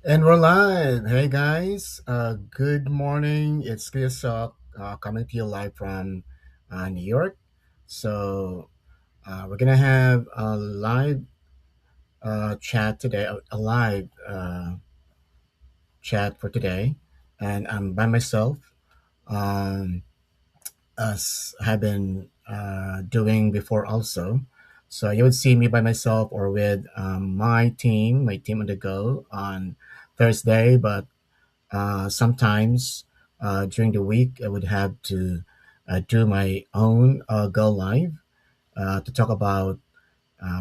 And we're live. Hey guys, good morning. It's Clear Sock coming to you live from New York. So we're gonna have a live chat today, a live chat for today, and I'm by myself. Um, as have been doing before also. So you would see me by myself or with my team on the go on Thursday, but sometimes during the week, I would have to do my own go live to talk about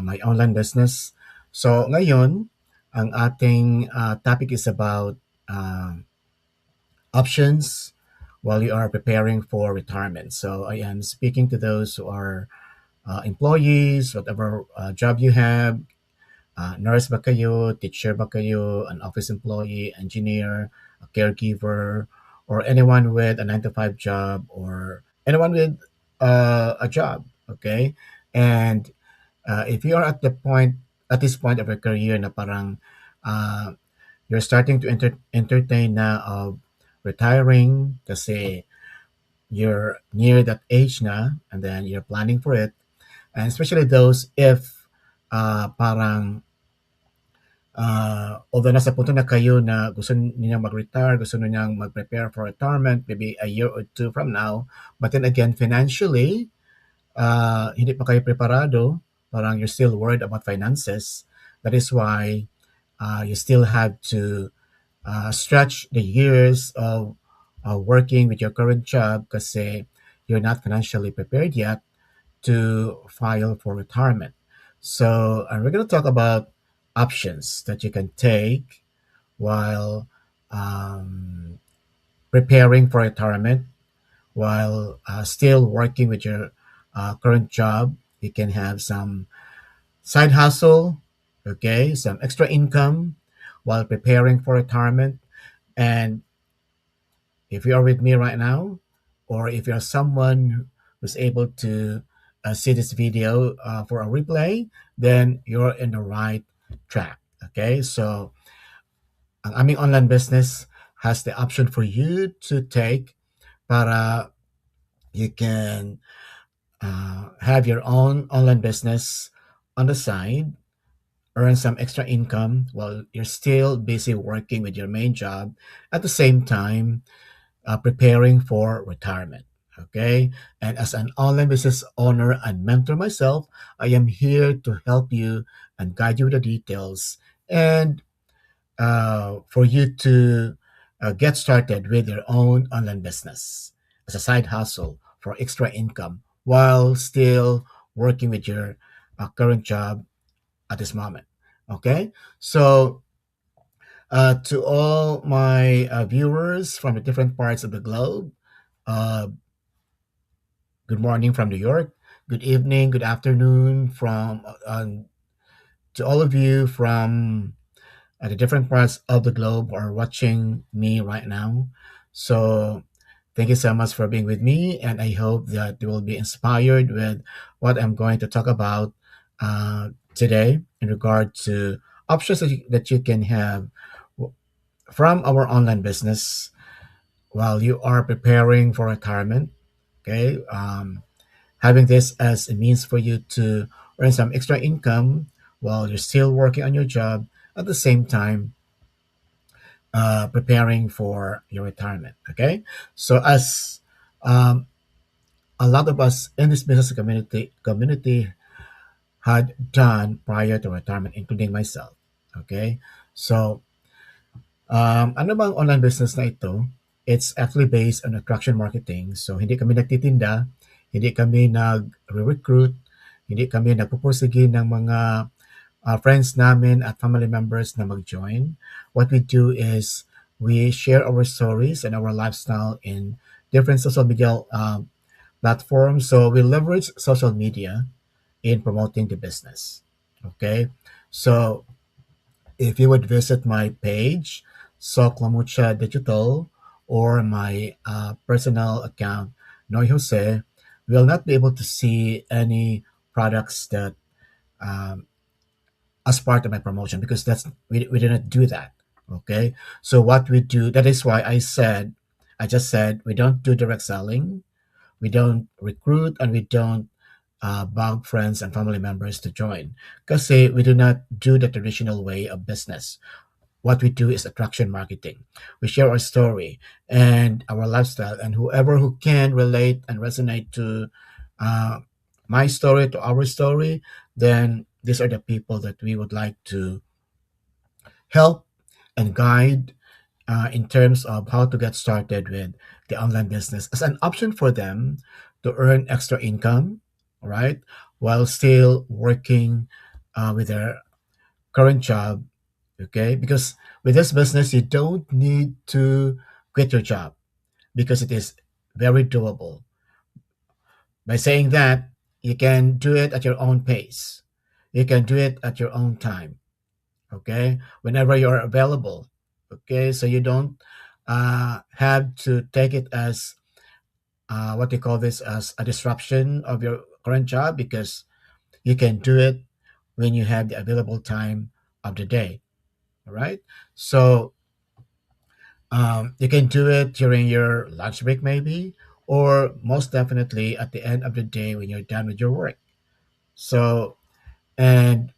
my online business. So ngayon, ang ating topic is about uh, options while you are preparing for retirement. So I am speaking to those who are employees, whatever job you have, nurse ba kayo, teacher ba kayo, an office employee, engineer, a caregiver, or anyone with a 9 to 5 job or anyone with a job, okay? And if you are at this point of your career na parang uh, you're starting to entertain na of retiring kasi you're near that age na and then you're planning for it. And especially those if parang although nasa punto na kayo na gusto ninyong mag-retire, gusto ninyong mag-prepare for retirement, maybe a year or two from now, but then again, financially, hindi pa kayo preparado, parang you're still worried about finances. That is why you still have to stretch the years of working with your current job kasi you're not financially prepared yet to file for retirement. So, we're going to talk about options that you can take while um, preparing for retirement, while still working with your current job. You can have some side hustle, okay, some extra income while preparing for retirement. And if you are with me right now, or if you're someone who's able to see this video for a replay, then you're in the right track. Okay, so ang aming online business has the option for you to take para you can have your own online business on the side, earn some extra income while you're still busy working with your main job at the same time preparing for retirement. Okay. And as an online business owner and mentor myself, I am here to help you and guide you with the details and for you to get started with your own online business as a side hustle for extra income while still working with your current job at this moment. Okay. So, to all my viewers from the different parts of the globe, uh, good morning from New York. Good evening, good afternoon from to all of you from the different parts of the globe who are watching me right now. So, thank you so much for being with me, and I hope that you will be inspired with what I'm going to talk about today in regard to options that you can have from our online business while you are preparing for retirement. Okay. Having this as a means for you to earn some extra income while you're still working on your job at the same time preparing for your retirement. Okay, so as um, a lot of us in this business community had done prior to retirement, including myself. Okay, so ano bang online business na ito? It's actually based on attraction marketing. So hindi kami nagtitinda, hindi kami nag-recruit, hindi kami nagpupursige ng mga friends namin at family members na mag-join. What we do is we share our stories and our lifestyle in different social media platforms. So we leverage social media in promoting the business. Okay. So if you would visit my page, Soklamucha Digital, or my personal account, Noy Jose, will not be able to see any products that um, as part of my promotion because we didn't do that. Okay. So what we do, that is why I just said, we don't do direct selling, we don't recruit, and we don't bug friends and family members to join. Because we do not do the traditional way of business. What we do is attraction marketing. We share our story and our lifestyle, and whoever who can relate and resonate to uh, my story, to our story, then these are the people that we would like to help and guide in terms of how to get started with the online business as an option for them to earn extra income, right? While still working with their current job, okay? Because with this business, you don't need to quit your job because it is very doable. By saying that, you can do it at your own pace. You can do it at your own time, okay? Whenever you're available, okay? So you don't have to take it as what they call this as a disruption of your current job because you can do it when you have the available time of the day, all right? So you can do it during your lunch break, maybe, or most definitely at the end of the day when you're done with your work. So, and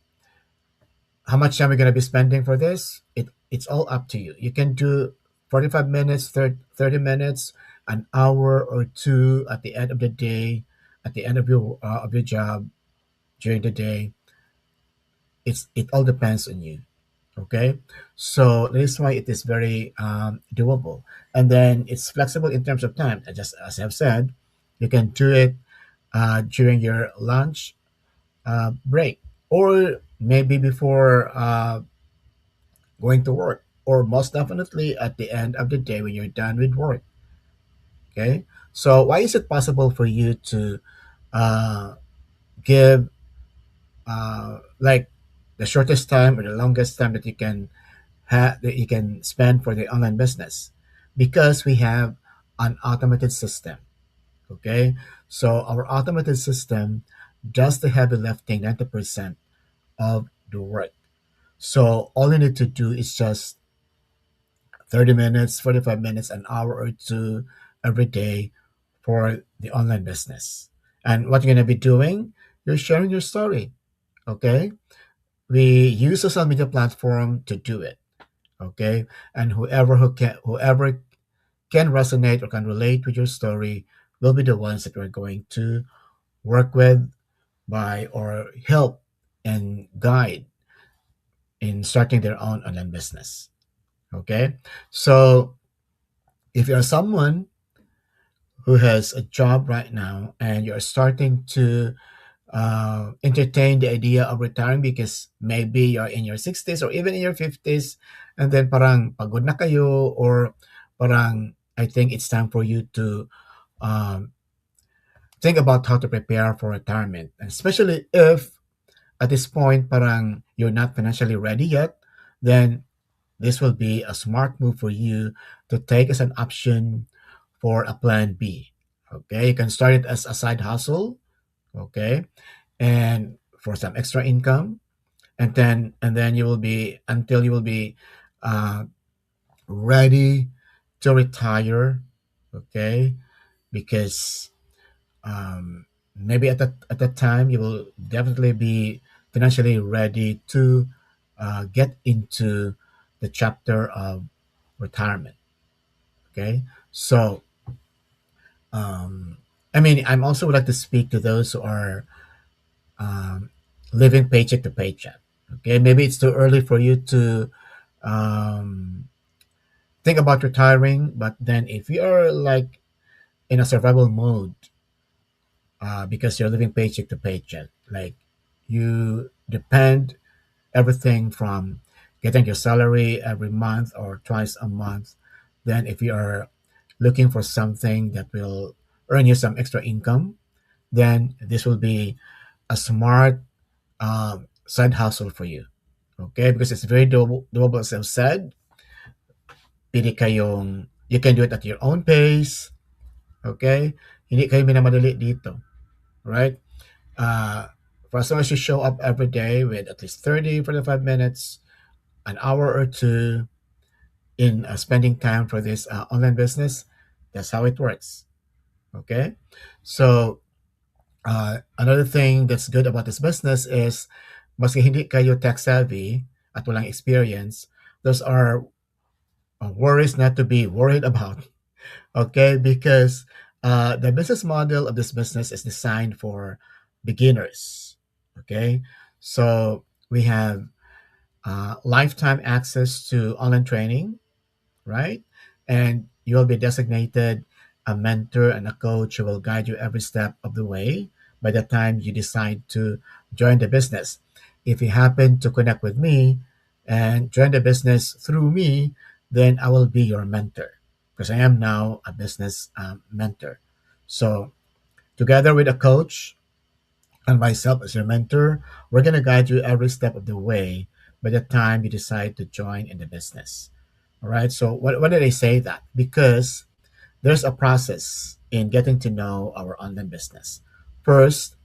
how much time you're going to be spending for this? It's all up to you. You can do 45 minutes, 30 minutes, an hour or two at the end of the day, at the end of your job during the day. It all depends on you. Okay, so that is why it is very doable, and then it's flexible in terms of time. Just as I've said, you can do it during your lunch break, or maybe before going to work, or most definitely at the end of the day when you're done with work. Okay, so why is it possible for you to uh, give like the shortest time or the longest time that that you can spend for the online business? Because we have an automated system. Okay, so our automated system does the heavy lifting, 90% of the work. So all you need to do is just 30 minutes, 45 minutes, an hour or two every day for the online business. And what you're going to be doing, you're sharing your story. Okay, we use social media platform to do it. Okay, and whoever can resonate or can relate with your story will be the ones that we're going to work with by or help and guide in starting their own online business. Okay, so if you're someone who has a job right now and you're starting to entertain the idea of retiring because maybe you're in your 60s or even in your 50s, and then parang pagod na kayo, or parang I think it's time for you to um, think about how to prepare for retirement, and especially if at this point parang you're not financially ready yet, then this will be a smart move for you to take as an option for a plan B. Okay, you can start it as a side hustle, okay, and for some extra income, and then you will be until you will be uh, ready to retire, okay, because maybe at that time you will definitely be financially ready to get into the chapter of retirement. Okay, so I mean, I'm also would like to speak to those who are um, living paycheck to paycheck. Okay, maybe it's too early for you to um, think about retiring, but then if you are like in a survival mode, because you're living paycheck to paycheck, like you depend everything from getting your salary every month or twice a month, then if you are looking for something that will earn you some extra income, then this will be a smart side hustle for you. Okay? Because it's very doable as I've said. Pili kayong, you can do it at your own pace. Okay? Hindi kayo minamadali dito. Right? Uh, for as long as you show up every day with at least 30, 45 minutes, an hour or two, in spending time for this online business. That's how it works. Okay. So, another thing that's good about this business is, maski hindi kayo tech savvy at walang experience, those are worries not to be worried about. Okay, because the business model of this business is designed for beginners. Okay, so we have lifetime access to online training, right? And you'll be designated a mentor and a coach who will guide you every step of the way by the time you decide to join the business. If you happen to connect with me and join the business through me, then I will be your mentor because I am now a business mentor. So, together with a coach and myself as your mentor, we're going to guide you every step of the way by the time you decide to join in the business. All right. So, why did I say that? Because there's a process in getting to know our online business. First,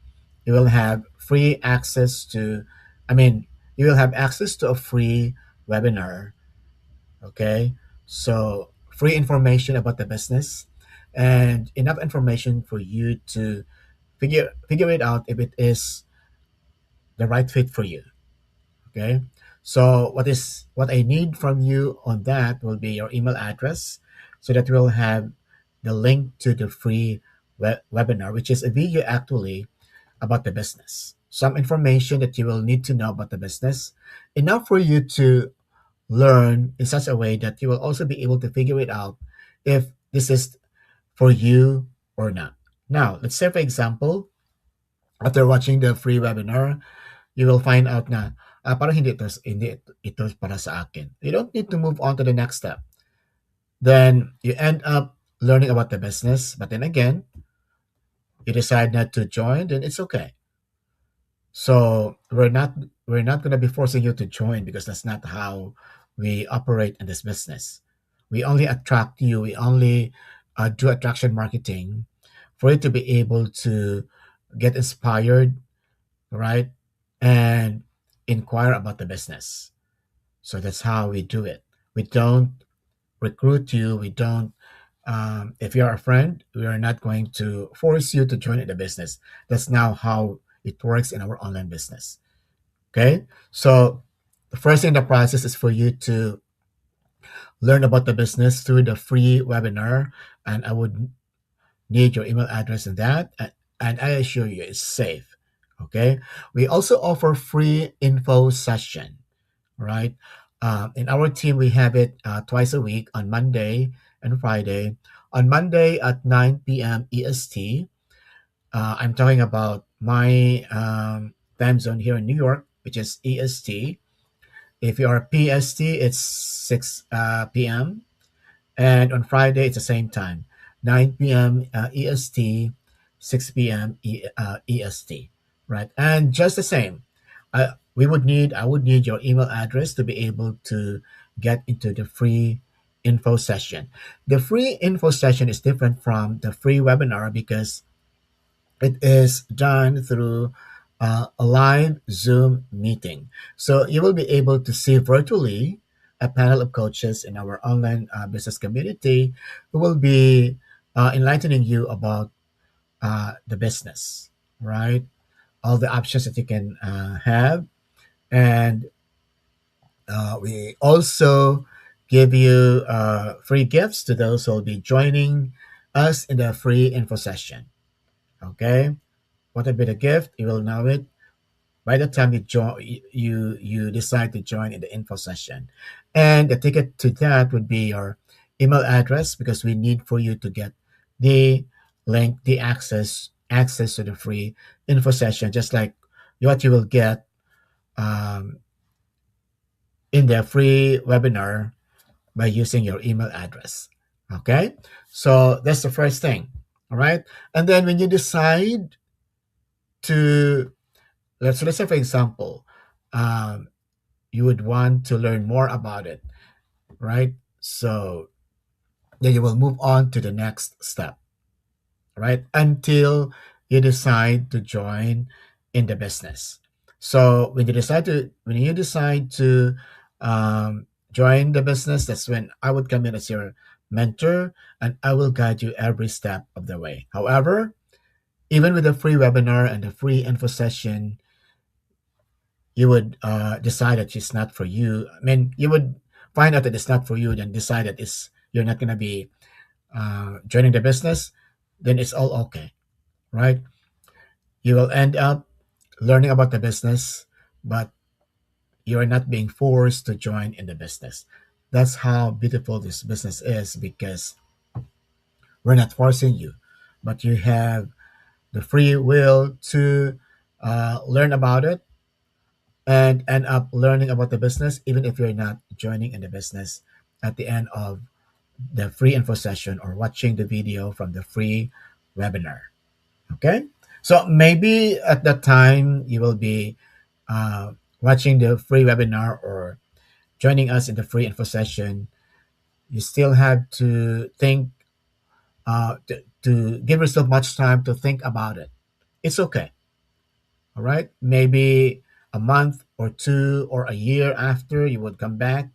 you will have free access to, I mean, you will have access to a free webinar. Okay. So, free information about the business and enough information for you to figure it out if it is the right fit for you. Okay. So what I need from you on that will be your email address so that we'll have the link to the free webinar, which is a video actually about the business. Some information that you will need to know about the business, enough for you to learn in such a way that you will also be able to figure it out if this is for you or not. Now, let's say, for example, after watching the free webinar, you will find out na parang hindi ito para sa akin. You don't need to move on to the next step. Then you end up learning about the business, but then again, you decide not to join, then it's okay. So we're not going to be forcing you to join because that's not how we operate in this business. We only attract you. We only do attraction marketing for you to be able to get inspired, right? And inquire about the business. So that's how we do it. We don't recruit you. We don't, if you're a friend, we are not going to force you to join in the business. That's now how it works in our online business. Okay. So the first thing in the process is for you to learn about the business through the free webinar. And I would need your email address in that. And I assure you it's safe. Okay. We also offer free info session, right? In our team, we have it twice a week on Monday and Friday. On Monday at 9 p.m. EST, I'm talking about my time zone here in New York, which is EST. If you are PST, it's 6 p.m. And on Friday, it's the same time, 9 p.m. EST, 6 p.m. EST, right? And just the same, I would need your email address to be able to get into the free info session. The free info session is different from the free webinar because it is done through a live Zoom meeting. So you will be able to see virtually a panel of coaches in our online business community who will be enlightening you about the business, right? All the options that you can have. And we also give you free gifts to those who will be joining us in the free info session. Okay? What will be the gift? You will know it by the time you decide to join in the info session. And the ticket to that would be your email address because we need for you to get the link, the access to the free info session, just like what you will get um, in the free webinar by using your email address. Okay, so that's the first thing. All right, and then when you decide to, let's say for example, um, you would want to learn more about it, right? So then you will move on to the next step, right? Until you decide to join in the business. So when you decide to um, join the business, that's when I would come in as your mentor and I will guide you every step of the way. However, even with the free webinar and the free info session, you would decide that it's not for you. I mean, you would find out that it's not for you, then decide that you're not going to be joining the business, then it's all okay, right? You will end up learning about the business, but you are not being forced to join in the business. That's how beautiful this business is because we're not forcing you, but you have the free will to learn about it and end up learning about the business, even if you're not joining in the business at the end of the free info session or watching the video from the free webinar. Okay. So maybe at that time you will be watching the free webinar or joining us in the free info session. You still have to think, to give yourself much time to think about it. It's okay. All right. Maybe a month or two or a year after you would come back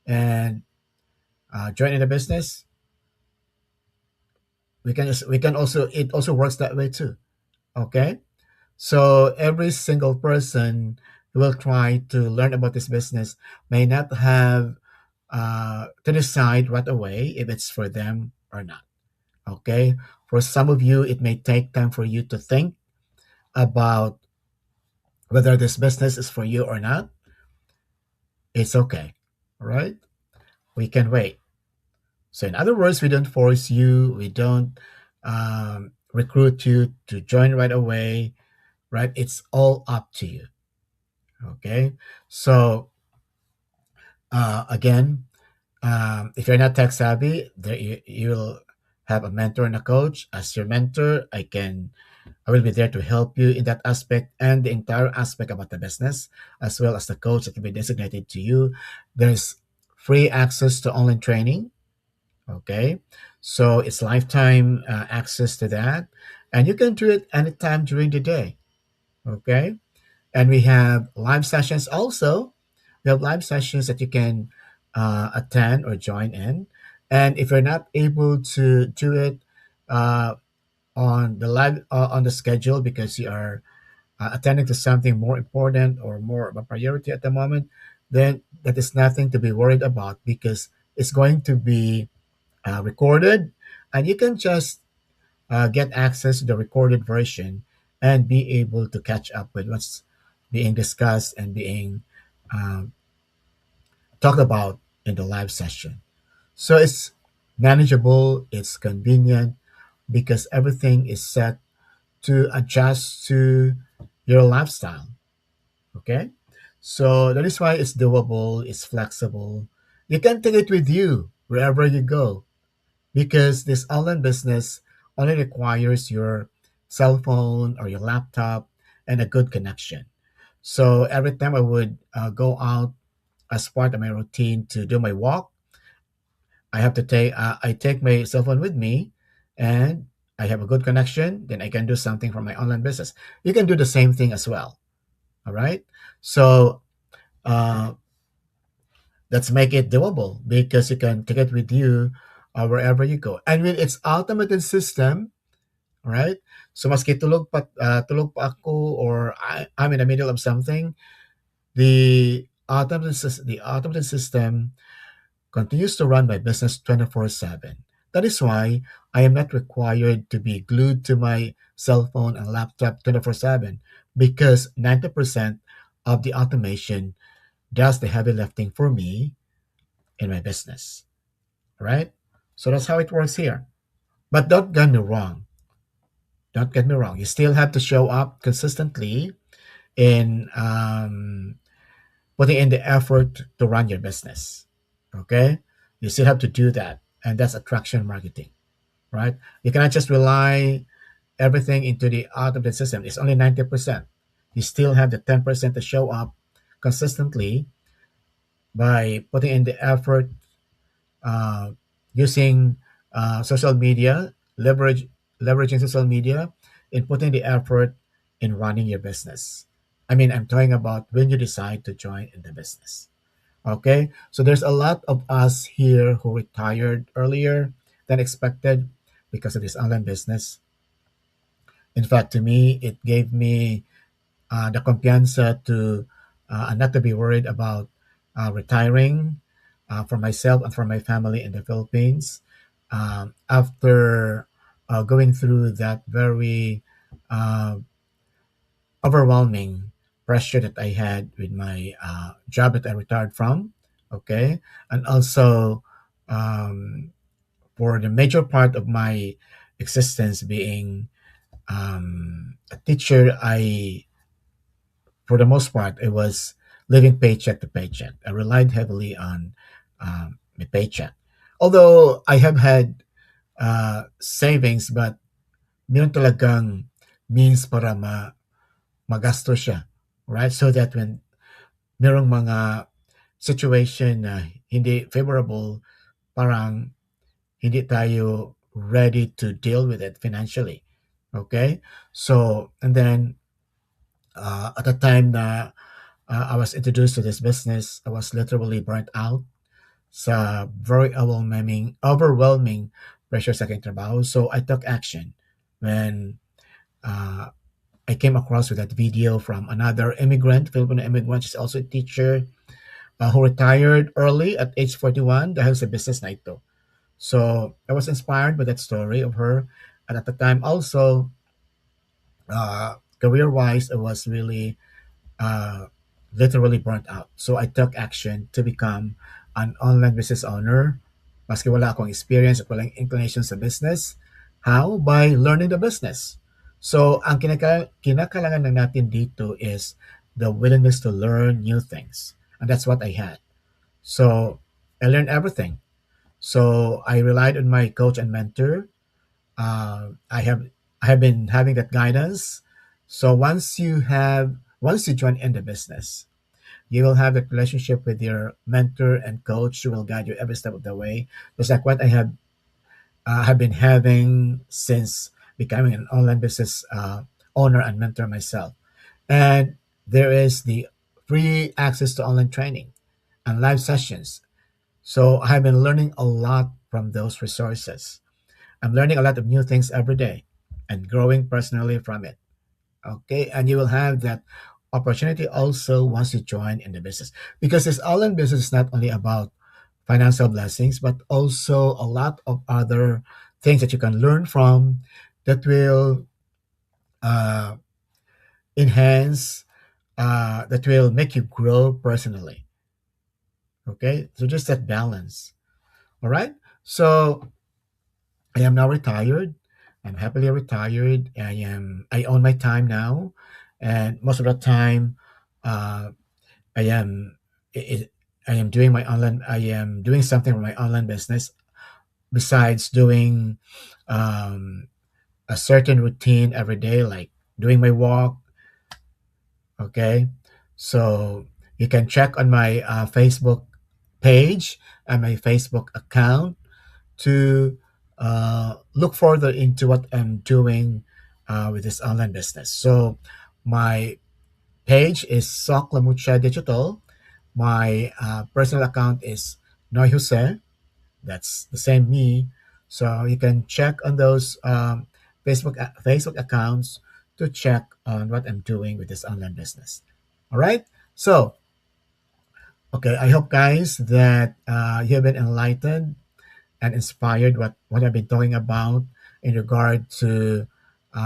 and join in the business. We can also, it also works that way too. Okay. So every single person who will try to learn about this business may not have to decide right away if it's for them or not. Okay. For some of you, it may take time for you to think about whether this business is for you or not. It's okay. All right. We can wait. So, in other words, we don't force you, we don't recruit you to join right away, right? It's all up to you. Okay. So, again, if you're not tech savvy, there you'll have a mentor and a coach. As your mentor, I will be there to help you in that aspect and the entire aspect about the business, as well as the coach that will be designated to you. There's free access to online training. Okay, so it's lifetime access to that, and you can do it anytime during the day. Okay, and we have live sessions also. We have live sessions that you can attend or join in. And if you're not able to do it uh, on the schedule because you are attending to something more important or more of a priority at the moment, then that is nothing to be worried about because it's going to be recorded, and you can just get access to the recorded version and be able to catch up with what's being discussed and being um, talked about in the live session. So it's manageable, it's convenient because everything is set to adjust to your lifestyle. Okay? So that is why it's doable, it's flexible. You can take it with you wherever you go because this online business only requires your cell phone or your laptop and a good connection. So every time I would go out as part of my routine to do my walk, I take my cell phone with me, and I have a good connection. Then I can do something for my online business. You can do the same thing as well. All right. So uh, let's make it doable because you can take it with you wherever you go. And with its automated system, right? So maski tulog pa ako or I'm in the middle of something, the automated system continues to run my business 24/7. That is why I am not required to be glued to my cell phone and laptop 24/7 because 90% of the automation does the heavy lifting for me in my business, right? So that's how it works here. But don't get me wrong. Don't get me wrong. You still have to show up consistently in putting in the effort to run your business. Okay? You still have to do that. And that's attraction marketing, right? You cannot just rely everything into the automated system. It's only 90%. You still have the 10% to show up consistently by putting in the effort, uh, using social media, leveraging social media, in putting the effort in running your business. I mean, I'm talking about when you decide to join in the business. Okay, so there's a lot of us here who retired earlier than expected because of this online business. In fact, to me, it gave me the confianza to not to be worried about retiring for myself and for my family in the Philippines. After going through that very uh, overwhelming pressure that I had with my job that I retired from, okay, and also um, for the major part of my existence being a teacher, for the most part, it was living paycheck to paycheck. I relied heavily on my paycheck. Although I have had savings, but meron talagang means para magasto siya. Right? So that when merong mga situation na hindi favorable, parang hindi tayo ready to deal with it financially. Okay? So, and then at the time na I was introduced to this business, I was literally burnt out sa very overwhelming pressure sa aking trabaho. So I took action when uh, I came across with that video from another immigrant, Filipino immigrant. She's also a teacher who retired early at age 41 dahil sa business na ito. So I was inspired by that story of her. And at the time also, career-wise, I was really uh, literally burnt out. So I took action to become an online business owner. Maski wala akong experience at walang inclination sa business. How? By learning the business. So ang kinakailangan lang natin dito is the willingness to learn new things. And that's what I had. So I learned everything. So I relied on my coach and mentor. I have been having that guidance. So once you join in the business, you will have a relationship with your mentor and coach who will guide you every step of the way. Just like what I have been having since becoming an online business owner and mentor myself. And there is the free access to online training and live sessions. So I have been learning a lot from those resources. I'm learning a lot of new things every day and growing personally from it. Okay, and you will have that opportunity also once you join in the business, because this online business is not only about financial blessings but also a lot of other things that you can learn from that will uh, enhance that will make you grow personally. Okay, so just that balance. All right, so I am now retired. I'm happily retired. I own my time now, and most of the time, uh, I am I I am doing my online. I am doing something for my online business besides doing um, a certain routine every day, like doing my walk. Okay, so you can check on my Facebook page and my Facebook account to look further into what I'm doing with this online business. So my page is Soc Lamucha Digital. My personal account is Noy Jose. That's the same me. So you can check on those Facebook accounts to check on what I'm doing with this online business. All right. So okay, I hope guys that you have been enlightened and inspired what I've been talking about in regard to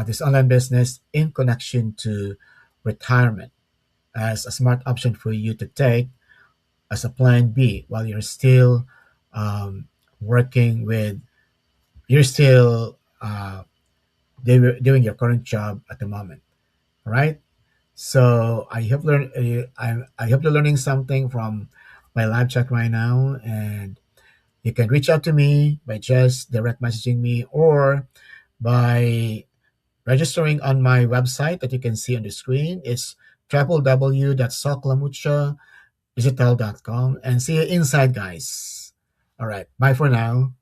this online business in connection to retirement as a smart option for you to take as a plan B while you're still um, working with, you're still doing your current job at the moment, right? So I hope you're learning something from my live chat right now, and you can reach out to me by just direct messaging me or by registering on my website that you can see on the screen. It's www.soclamuchadigital.com, and see you inside, guys. All right. Bye for now.